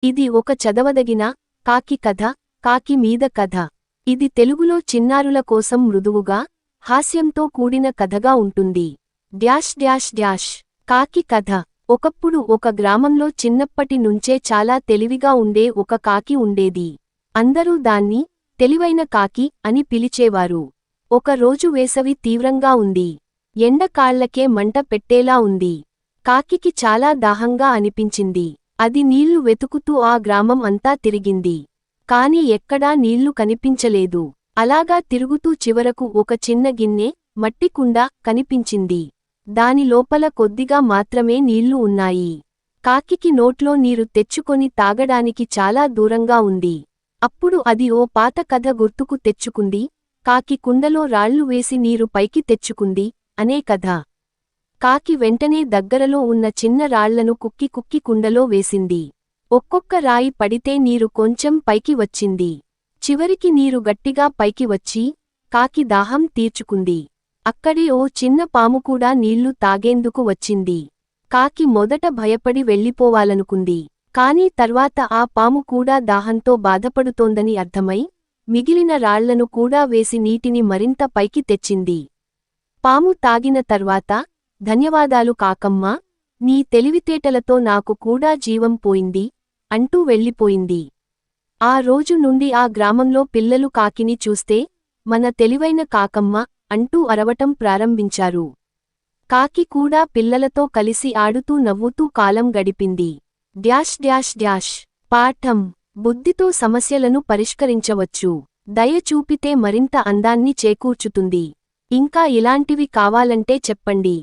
ఇది ఒక చదవదగిన కాకి కథ, కాకి మీద కథ. ఇది తెలుగులో చిన్నారుల కోసం మృదువుగా, హాస్యంతో కూడిన కథగా ఉంటుంది. డ్యాష్ డ్యాష్ డ్యాష్ కాకి కథ. ఒకప్పుడు ఒక గ్రామంలో చిన్నప్పటి నుంచే చాలా తెలివిగా ఉండే ఒక కాకి ఉండేది. అందరూ దాన్ని తెలివైన కాకి అని పిలిచేవారు. ఒక రోజు వేసవి తీవ్రంగా ఉంది. ఎండ కాళ్లకే మంట పెట్టేలా ఉంది. కాకికి చాలా దాహంగా అనిపించింది. అది నీళ్లు వెతుకుతూ ఆ గ్రామం అంతా తిరిగింది. కాని ఎక్కడా నీళ్లు కనిపించలేదు. అలాగా తిరుగుతూ చివరకు ఒక చిన్న గిన్నె, మట్టి కుండ కనిపించింది. దాని లోపల కొద్దిగా మాత్రమే నీళ్లు ఉన్నాయి. కాకికి నోట్లో నీరు తెచ్చుకొని తాగడానికి చాలా దూరంగా ఉంది. అప్పుడు అది ఓ పాత కథ గుర్తుకు తెచ్చుకుంది. కాకి కుండలో రాళ్లు వేసి నీరు పైకి తెచ్చుకుంది అనే కథ. కాకి వెంటనే దగ్గరలో ఉన్న చిన్న రాళ్లను కుక్కి కుక్కి కుండలో వేసింది. ఒక్కొక్క రాయి పడితే నీరు కొంచెం పైకి వచ్చింది. చివరికి నీరు గట్టిగా పైకి వచ్చి కాకి దాహం తీర్చుకుంది. అక్కడే ఓ చిన్న పాము కూడా నీళ్లు తాగేందుకు వచ్చింది. కాకి మొదట భయపడి వెళ్ళిపోవాలనుకుంది. కానీ తర్వాత ఆ పాము కూడా దాహంతో బాధపడుతోందని అర్థమై మిగిలిన రాళ్లను కూడా వేసి నీటిని మరింత పైకి తెచ్చింది. పాము తాగిన తర్వాత, ధన్యవాదాలు కాకమ్మా, నీ తెలివితేటలతో నాకు కూడా జీవం పోయింది అంటూ వెళ్ళిపోయింది. ఆ రోజు నుండి ఆ గ్రామంలో పిల్లలు కాకిని చూస్తే మన తెలివైన కాకమ్మ అంటూ అరవటం ప్రారంభించారు. కాకి కూడా పిల్లలతో కలిసి ఆడుతూ నవ్వుతూ కాలం గడిపింది. డ్యాష్ డ్యాష్ డ్యాష్ పాఠం. బుద్ధితో సమస్యలను పరిష్కరించవచ్చు. దయ చూపితే మరింత అందాన్ని చేకూర్చుతుంది. ఇంకా ఇలాంటివి కావాలంటే చెప్పండి.